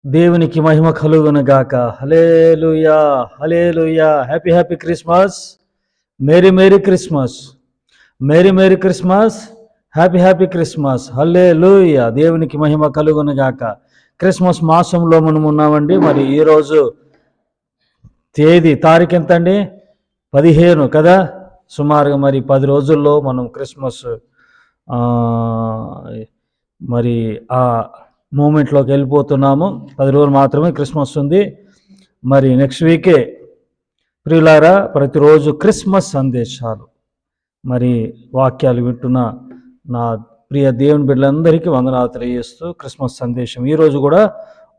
దేవునికి మహిమ కలుగును గాక. Hallelujah, hallelujah. Happy happy Christmas. Merry merry Christmas. Merry merry Christmas. Happy happy Christmas. Hallelujah. దేవునికి మహిమ కలుగును గాక. క్రిస్మస్ మాసంలో మనం ఉన్నామండి. మరి ఈరోజు తారీఖు ఎంత అండి? 15 కదా. సుమారుగా మరి 10 రోజుల్లో మనం క్రిస్మస్ మరి ఆ మూమెంట్లోకి వెళ్ళిపోతున్నాము. 10 రోజులు మాత్రమే క్రిస్మస్ ఉంది. మరి నెక్స్ట్ వీకే ప్రియులారా ప్రతిరోజు క్రిస్మస్ సందేశాలు మరి వాక్యాలు వింటున్న నా ప్రియ దేవుని బిడ్డలందరికీ వందనాలు తెలియజేస్తూ క్రిస్మస్ సందేశం ఈరోజు కూడా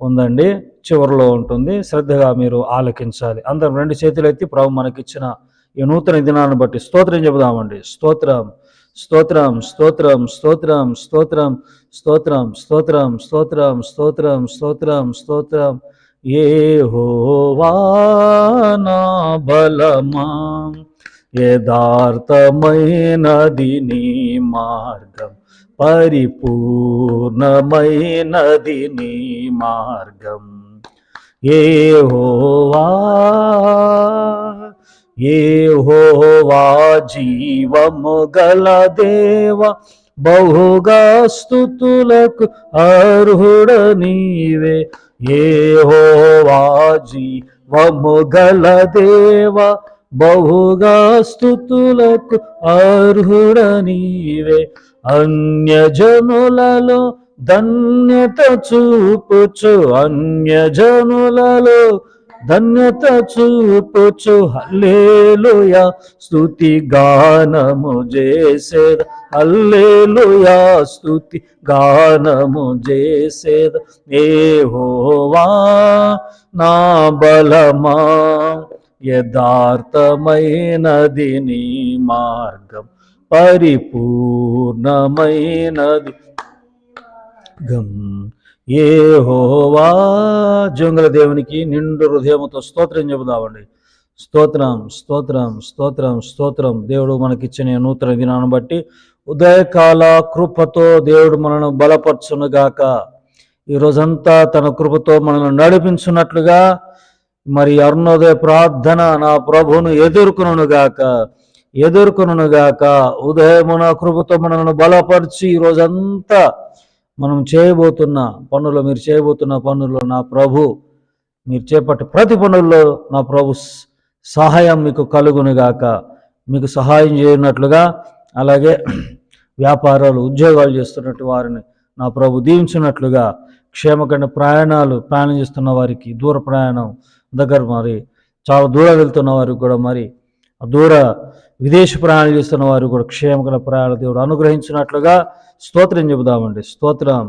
ఉందండి, చివరిలో ఉంటుంది. శ్రద్ధగా మీరు ఆలకించాలి. అందరం 2 చేతులు ఎత్తి ప్రభు మనకిచ్చిన ఈ నూతన దినాన్ని బట్టి స్తోత్రం చెబుదామండి. స్తోత్రం, స్తోత్రం, స్తోత్రం, స్తోత్రం, స్తోత్రం, స్తోత్రం, స్తోత్రం, స్తోత్రం, స్తోత్రం, స్తోత్రం, స్తోత్రం. యెహోవా నా బలమా, యథార్థమైనది నీ మార్గం, పరిపూర్ణమైనది నీ మార్గం. యెహోవా, యెహోవా జీవము గల దేవ, బహుగా స్తుతులకు అర్హుడ నీవే. యెహోవా జీవము గల దేవ, బహుగా స్తుతులకు అర్హుడ నీవే. అన్యజనులలో ధన్యత చూపుచు, అన్యజనులలో ధన్యత చూపుచు, హల్లెలూయా స్తుతి గానము చేసేద, హల్లెలూయా స్తుతి గానము చేసేద. యెహోవా నా బలమా, యథార్థమైనది నీ మార్గం, పరిపూర్ణమైనది గం. యెహోవా, జంగల దేవునికి నిండు హృదయముతో స్తోత్రం చెబుదామండి. స్తోత్రం, స్తోత్రం, స్తోత్రం, స్తోత్రం. దేవుడు మనకిచ్చిన నూతన దినాన్ని బట్టి ఉదయకాల కృపతో దేవుడు మనను బలపరచునుగాక. ఈరోజంతా తన కృపతో మనల్ని నడిపించున్నట్లుగా మరి అరుణోదయ ప్రార్థన నా ప్రభువును ఎదుర్కొనుగాక, ఎదుర్కొనుగాక. ఉదయమున కృపతో మనల్ని బలపరిచి ఈరోజంతా మనం చేయబోతున్న పనులు, మీరు చేయబోతున్న పనుల్లో నా ప్రభు, మీరు చేపట్టే ప్రతి పనుల్లో నా ప్రభు సహాయం మీకు కలుగునుగాక. మీకు సహాయం చేయనట్లుగా, అలాగే వ్యాపారాలు ఉద్యోగాలు చేస్తున్నట్టు వారిని నా ప్రభు దీవించినట్లుగా, క్షేమకరమైన ప్రయాణం చేస్తున్న వారికి, దూర ప్రయాణం దగ్గర మరి చాలా దూరం వెళ్తున్న వారికి కూడా, మరి దూర విదేశీ ప్రయాణాలు చేస్తున్న వారికి కూడా క్షేమకర ప్రయాణాలు దేవుడు అనుగ్రహించినట్లుగా స్తోత్రం చెబుదామండి. స్తోత్రం,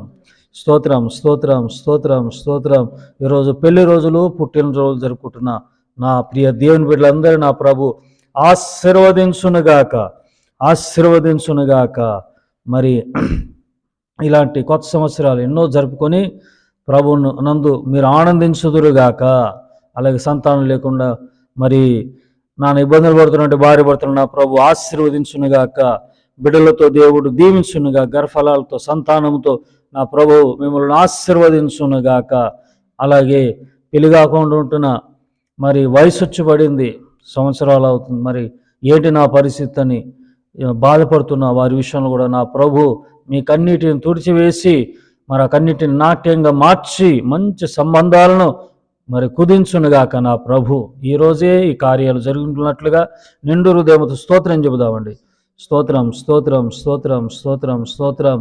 స్తోత్రం, స్తోత్రం, స్తోత్రం, స్తోత్రం. ఈరోజు పెళ్లి రోజులు, పుట్టినరోజులు జరుపుకుంటున్న నా ప్రియ దేవుని బిడ్డలందరూ నా ప్రభు ఆశీర్వదించునుగాక, ఆశీర్వదించునుగాక. మరి ఇలాంటి కొత్త సంవత్సరాలు ఎన్నో జరుపుకొని ప్రభు నందు మీరు ఆనందించుదురుగాక. అలాగే సంతానం లేకుండా మరి నాన్న ఇబ్బందులు పడుతున్నట్టు భార్య భర్తలు నా ప్రభు ఆశీర్వదించునుగాక. బిడ్డలతో దేవుడు దీవించునుగా, గర్భఫలాలతో సంతానంతో నా ప్రభు మిమ్మల్ని ఆశీర్వదించునుగాక. అలాగే పెళ్లి కాకుండా ఉంటున్న మరి వయసు వచ్చి పడింది, సంవత్సరాలు అవుతుంది, మరి ఏంటి నా పరిస్థితి అని బాధపడుతున్న వారి విషయంలో కూడా నా ప్రభు మీ కన్నీటిని తుడిచివేసి మరి ఆ కన్నీటిని నాట్యంగా మార్చి మంచి సంబంధాలను మరి కుదించునుగాక నా ప్రభు. ఈరోజే ఈ కార్యాలు జరుగుతున్నట్లుగా నిండు హృదయముతో స్తోత్రం చెబుదామండి. స్తోత్రం, స్తోత్రం, స్తోత్రం, స్తోత్రం, స్తోత్రం,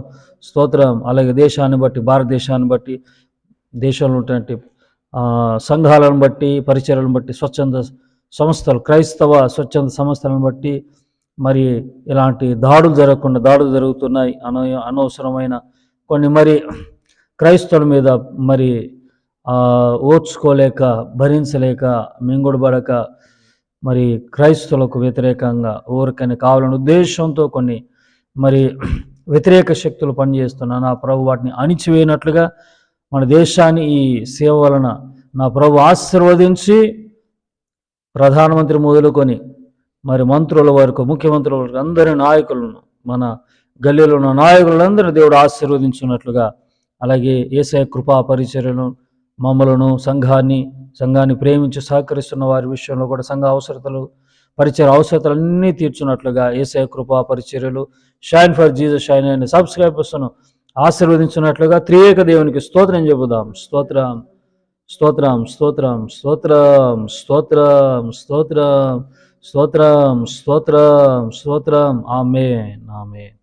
స్తోత్రం. అలాగే దేశాన్ని బట్టి, భారతదేశాన్ని బట్టి, దేశంలో ఉన్నటువంటి సంఘాలను బట్టి, పరిచయాలను బట్టి, స్వచ్ఛంద సంస్థలు, క్రైస్తవ స్వచ్ఛంద సంస్థలను బట్టి మరి ఇలాంటి దాడులు జరగకుండా, దాడులు జరుగుతున్నాయి. అనవసరమైన కొన్ని మరి క్రైస్తవుల మీద మరి ఓర్చుకోలేక, భరించలేక, మింగుడుబడక మరి క్రైస్తవులకు వ్యతిరేకంగా ఊరికని కావాలని ఉద్దేశంతో కొన్ని మరి వ్యతిరేక శక్తులు పనిచేస్తున్నా నా ప్రభు వాటిని అణిచివేయనట్లుగా మన దేశాన్ని ఈ సేవ వలన నా ప్రభు ఆశీర్వదించి ప్రధానమంత్రి మొదలుకొని మరి మంత్రుల వరకు, ముఖ్యమంత్రుల వరకు అందరి నాయకులను, మన గల్లీలో ఉన్న నాయకులందరూ దేవుడు ఆశీర్వదించున్నట్లుగా, అలాగే యేసయ్య కృపా పరిచర్యను మమ్మలను సంఘాన్ని ప్రేమించి సహకరిస్తున్న వారి విషయంలో కూడా సంఘ అవసరతలు, పరిచయ అవసరతలన్నీ తీర్చున్నట్లుగా యేసయ్య కృపా పరిచర్యలు, షైన్ ఫర్ జీసస్ షైన్ అనే సబ్స్క్రైబర్స్ను ఆశీర్వదించినట్లుగా త్రియేక దేవునికి స్తోత్రం చెబుదాం. స్తోత్రం స్తోత్రం స్తోత్రం స్తోత్రం స్తోత్రం స్తోత్రం స్తోత్రం స్తోత్రం స్తోత్రం. ఆమేన్ ఆమేన్.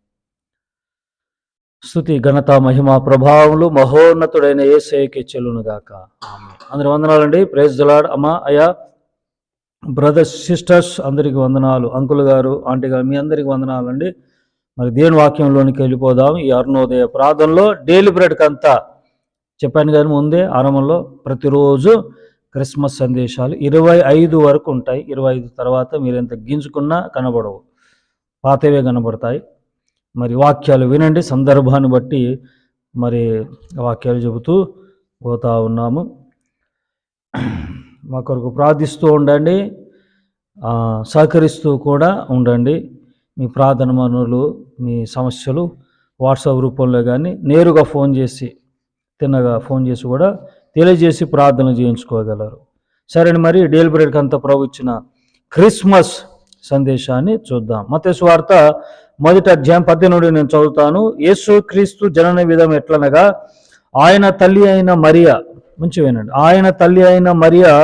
స్తుతి ఘనత మహిమ ప్రభావములు మహోన్నతుడైన యేసయ్యకే చెల్లునుగాక. ఆమేన్. అందరి వందనాలండి. Praise the Lord. అమ్మ, అయ్యా, బ్రదర్స్, సిస్టర్స్ అందరికీ వందనాలు. అంకుల్ గారు, ఆంటీ గారు, మీ అందరికీ వందనాలండి. మరి దేవుని వాక్యంలోనికి వెళ్ళిపోదాం. ఈ అరుణోదయ ప్రార్థనలో డైలీ బ్రెడ్కి అంతా చెప్పాను కానీ ముందే ఆరంభంలో ప్రతిరోజు క్రిస్మస్ సందేశాలు 25 వరకు ఉంటాయి. 25 తర్వాత మీరు ఎంత గింజుకున్నా కనబడవు, పాతవే కనబడతాయి. మరి వాక్యాలు వినండి, సందర్భాన్ని బట్టి మరి వాక్యాలు చెబుతూ పోతా ఉన్నాము. మా కొరకు ప్రార్థిస్తూ ఉండండి, సహకరిస్తూ కూడా ఉండండి. మీ ప్రార్థన మనవులు, మీ సమస్యలు వాట్సాప్ రూపంలో కానీ నేరుగా ఫోన్ చేసి ఫోన్ చేసి కూడా తెలియజేసి ప్రార్థన చేయించుకోగలరు. సరే, మరి డైలీ బ్రెడ్కి అంతా ప్రభు ఇచ్చిన క్రిస్మస్ సందేశాన్ని చూద్దాం. మత్తయి సువార్త 1వ అధ్యాయం 18 నేను చదువుతాను. యేసు క్రీస్తు జనన విధం ఎట్లనగా, ఆయన తల్లి అయిన మరియా, మంచి వినండి, ఆయన తల్లి అయిన మరియా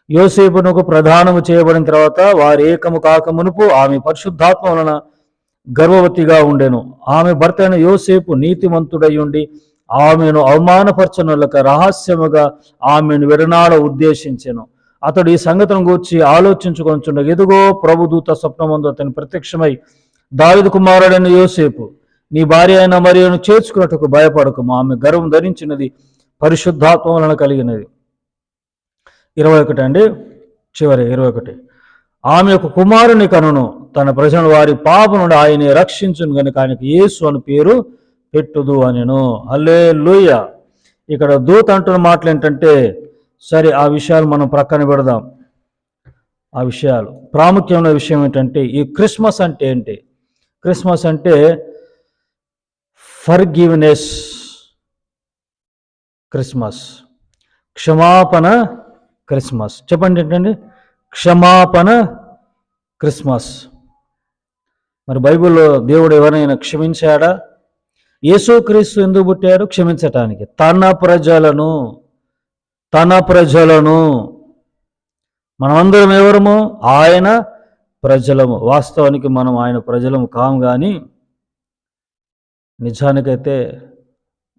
యోసేపునకు ప్రదానము చేయబడిన తర్వాత వారి ఏకము కాక మునుపు ఆమె పరిశుద్ధాత్మ వలన గర్భవతిగా ఉండెను. ఆమె భర్త అయిన యోసేపు నీతిమంతుడై ఉండి ఆమెను అవమానపరచనులక రహస్యముగా ఆమెను విడనాడ ఉద్దేశించెను. అతడు ఈ సంగతిని గూర్చి ఆలోచించుకొనుచుండగా, ఎదుగో ప్రభుదూత స్వప్నమందు అతని ప్రత్యక్షమై, దావీదు కుమారుడైన యోసేపు, నీ భార్య అయిన మరియను చేర్చుకున్నట్టుకు భయపడకము, ఆమె గర్భం ధరించినది పరిశుద్ధాత్మ వలన కలిగినది. 21 అండి, చివరి 21. ఆమె ఒక కుమారుని కనును, తన ప్రజలను వారి పాపం నుండి ఆయనే రక్షించును గనుక ఆయనకు యేసు అని పేరు పెట్టుదు అనెను. హల్లెలూయా. ఇక్కడ దూత అంటున్న మాటలు ఏంటంటే, సరే ఆ విషయాలు మనం ప్రక్కన పెడదాం. ఆ విషయాలు ప్రాముఖ్యమైన విషయం ఏంటంటే, ఈ క్రిస్మస్ అంటే ఏంటి? క్రిస్మస్ అంటే ఫర్గివ్నెస్, క్రిస్మస్ క్షమాపణ క్రిస్మస్. చెప్పండి ఏంటండి? క్షమాపణ క్రిస్మస్. మరి బైబిల్లో దేవుడు ఎవరైనా క్షమించాడా? యేసుక్రీస్తు ఎందుకు పుట్టాడు? క్షమించటానికి. తన ప్రజలను మనమందరం ఎవరము? ఆయన ప్రజలము. వాస్తవానికి మనం ఆయన ప్రజలము కాము, కానీ నిజానికైతే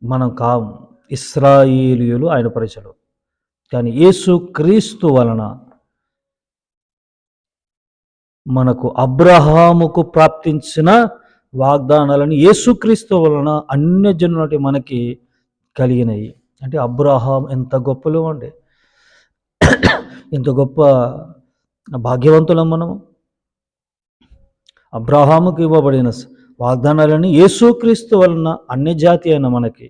మనం కాము. ఇశ్రాయేలీయులు ఆయన ప్రజలు. కానీ యేసుక్రీస్తు వలన మనకు అబ్రహాముకు ప్రాప్తించిన వాగ్దానాలను యేసుక్రీస్తు వలన అన్యజనులటి మనకి కలిగినాయి. అంటే అబ్రహాం ఎంత గొప్పలు అండి, ఎంత గొప్ప భాగ్యవంతులం మనము. అబ్రహాముకు ఇవ్వబడిన వాగ్దానాలని యేసుక్రీస్తు వలన అన్ని జాతి అయిన మనకి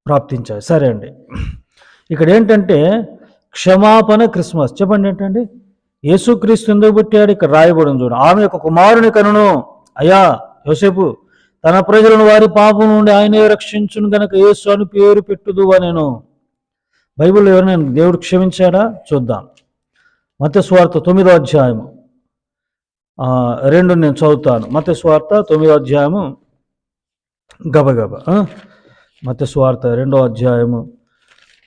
ప్రాప్తించాయి. సరే అండి, ఇక్కడ ఏంటంటే క్షమాపణ క్రిస్మస్. చెప్పండి ఏంటండి? యేసుక్రీస్తు ఎందుకు పుట్టాడు? ఇక్కడ రాయబడిన చూడండి. ఆమె ఒక కుమారుని కనును, అయ్యా యోసేపు, తన ప్రజలను వారి పాపం నుండి ఆయనే రక్షించును గనక యేసు అని పేరు పెట్టుదు అనెను. బైబిల్లో ఎవరైనా దేవుడు క్షమించాడా? చూద్దాం. మత్తయి సువార్త 9వ అధ్యాయము 2 నేను చదువుతాను. మత్తయి సువార్త 9వ అధ్యాయము గబగబ. మత్తయి సువార్త 2వ అధ్యాయము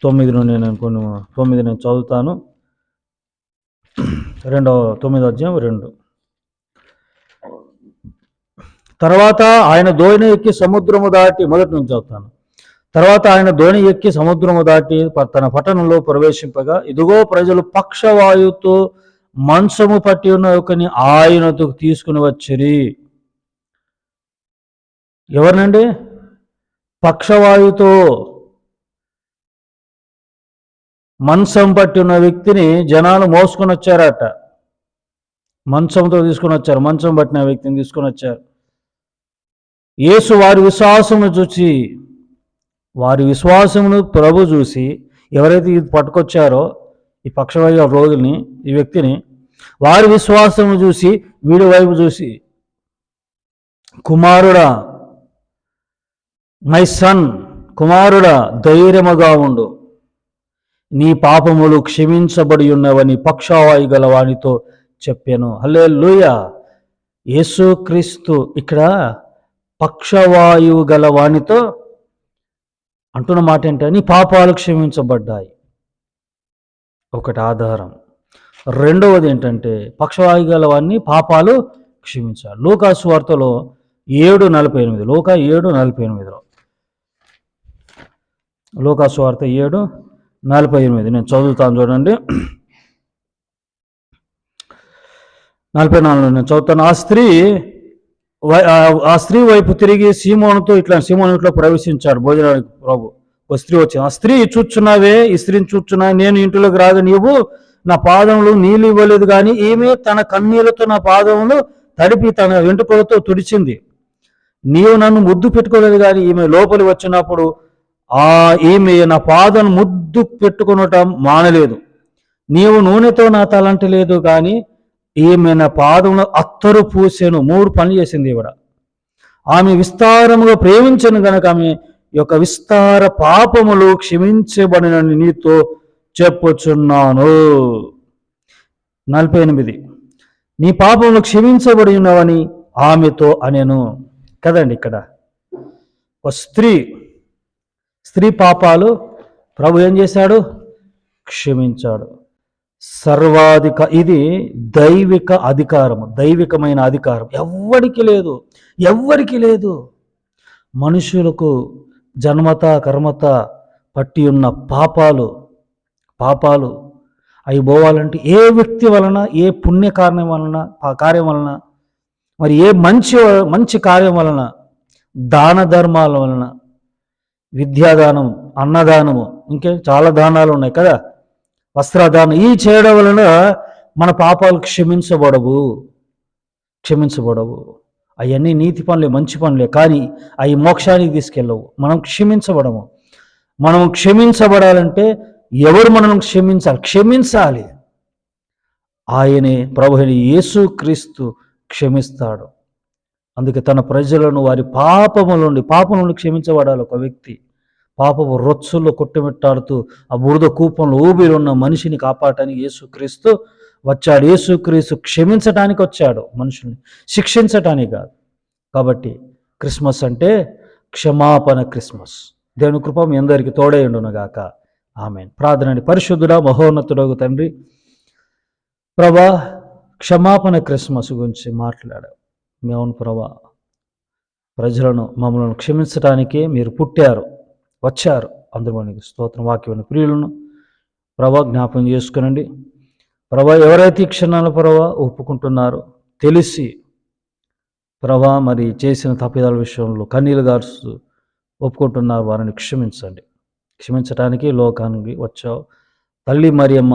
9 నేను చదువుతాను. 9వ అధ్యాయం 2. తర్వాత ఆయన దోణి ఎక్కి సముద్రము దాటి, మొదటి నుంచి చదువుతాను. తర్వాత ఆయన దోణి ఎక్కి సముద్రము దాటి తన పట్టణంలో ప్రవేశింపగా, ఇదిగో ప్రజలు పక్షవాయువుతో మంచము పట్టి ఉన్న ఒకని ఆయనతో తీసుకుని వచ్చిరి. ఎవరినండి? పక్షవాయువుతో మంచం పట్టి ఉన్న వ్యక్తిని జనాలు మోసుకొని వచ్చారట. మంచంతో తీసుకొని వచ్చారు, మంచం పట్టిన వ్యక్తిని తీసుకొని వచ్చారు. యేసు వారి విశ్వాసమును ప్రభు చూసి, ఎవరైతే ఇది పట్టుకొచ్చారో ఈ పక్షవాయు రోగుల్ని, ఈ వ్యక్తిని, వారి విశ్వాసమును చూసి వీడి వైపు చూసి, కుమారుడా, మై సన్, కుమారుడా ధైర్యముగా ఉండు, నీ పాపములు క్షమించబడి ఉన్నవని పక్షవాయు గల వానితో చెప్పాను. హల్లెలూయా. యేసుక్రీస్తు ఇక్కడ పక్షవాయువు గల వానితో అంటున్న మాట ఏంటంటే నీ పాపాలు క్షమించబడ్డాయి. ఒకటి ఆధారం. రెండవది ఏంటంటే పక్షవాయు గల వారిని పాపాలు క్షమించాలి. లూకా సువార్తలో 7:48, లూకా 7:48, లూకా సువార్త 7:48 నేను చదువుతాను చూడండి. 44 నేను చదువుతాను. ఆ స్త్రీ వైపు తిరిగి సీమోనుతో సీమోను ఇంట్లో ప్రవేశించాడు భోజనానికి ప్రభు. ఒక స్త్రీ వచ్చింది. ఆ స్త్రీ చూచున్నావే, ఈ స్త్రీని చూచున్నా, నేను ఇంటిలోకి రాగా నీవు నా పాదములు నీళ్ళు ఇవ్వలేదు, కానీ ఈమె తన కన్నీళ్లతో నా పాదములు తడిపి తన వెంట్రుకలతో తుడిచింది. నీవు నన్ను ముద్దు పెట్టుకోలేదు, కానీ ఈమె లోపలి వచ్చినప్పుడు ఈమె నా పాదం ముద్దు పెట్టుకునటం మానలేదు. నీవు నూనెతో నా తలంటలేదు, కానీ ఈమె నా పాదములు అత్తరు పూసెను. 3 పనులు చేసింది ఈవిడ. ఆమె విస్తారముగా ప్రేమించను గనక ఆమె యొక్క విస్తార పాపములు క్షమించబడినని నీతో చెప్పుచున్నాను. 48 నీ పాపములు క్షమించబడి ఉన్నవని ఆమెతో అనెను. కదండి, ఇక్కడ ఒక స్త్రీ పాపాలు ప్రభు ఏం చేశాడు? క్షమించాడు. ఇది దైవిక అధికారము, దైవికమైన అధికారం. ఎవ్వరికి లేదు. మనుషులకు జన్మత కర్మత పట్టి ఉన్న పాపాలు అవి పోవాలంటే ఏ వ్యక్తి వలన, ఏ పుణ్య కార్యం వలన, మరి ఏ మంచి కార్యం వలన, దాన ధర్మాల వలన, విద్యాదానం, అన్నదానము, ఇంకే చాలా దానాలు ఉన్నాయి కదా, వస్త్రదానం, ఈ చేయడం వలన మన పాపాలు క్షమించబడవు. అవన్నీ నీతి పనులే, మంచి పనులే, కానీ అవి మోక్షానికి తీసుకెళ్ళవు. మనం క్షమించబడాలంటే ఎవరు మనల్ని క్షమించాలి? ఆయనే ప్రభు అయిన యేసుక్రీస్తు క్షమిస్తాడు. అందుకే తన ప్రజలను వారి పాపం నుండి క్షమించబడాలి. ఒక వ్యక్తి పాపపు రొచ్చుల్లో కొట్టుమిట్టాడుతూ ఆ బురద కూపంలో ఊబిలో ఉన్న మనిషిని కాపాడటానికి యేసుక్రీస్తు వచ్చాడు. యేసుక్రీస్తు క్షమించటానికి వచ్చాడు, మనుషుల్ని శిక్షించటానికి కాదు. కాబట్టి క్రిస్మస్ అంటే క్షమాపణ క్రిస్మస్. దేవుని కృప మీ అందరికీ తోడై ఉండునుగాక. ఆమేన్. ప్రార్థన. పరిశుద్ధుడా మహోన్నతుడగు తండ్రి, ప్రభా క్షమాపణ క్రిస్మస్ గురించి మాట్లాడావు. మేము ప్రభా మమ్మల్ని క్షమించడానికే మీరు వచ్చారు. అందరూ మనకి స్తోత్రం. వాక్యమైన ప్రియులను ప్రభా జ్ఞాపం చేసుకునండి. ప్రభా ఎవరైతే ఈ క్షణాల ప్రభా ఒప్పుకుంటున్నారో, తెలిసి ప్రభా మరి చేసిన తప్పిదాల విషయంలో కన్నీళ్లు గారుస్తూ ఒప్పుకుంటున్నారు, వారిని క్షమించటానికి లోకానికి వచ్చావు. తల్లి మరియమ్మ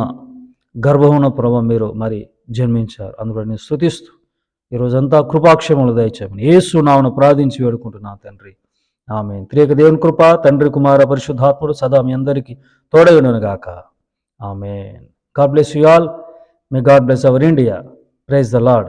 గర్భమున ప్రభా మీరు మరి జన్మించారు. అందులో నేను స్తుతిస్తూ ఈరోజంతా కృపాక్షేమములు దయచేయమని యేసు నామమున ప్రార్థించి వేడుకుంటున్నాను తండ్రి. ఆమేన్. త్రియేక దేవుని కృప, తండ్రి కుమార పరిశుద్ధాత్ముడు సదా మీ అందరికీ తోడై ఉండునుగాక. ఆమేన్. God bless you all. May God bless our India. Praise the Lord.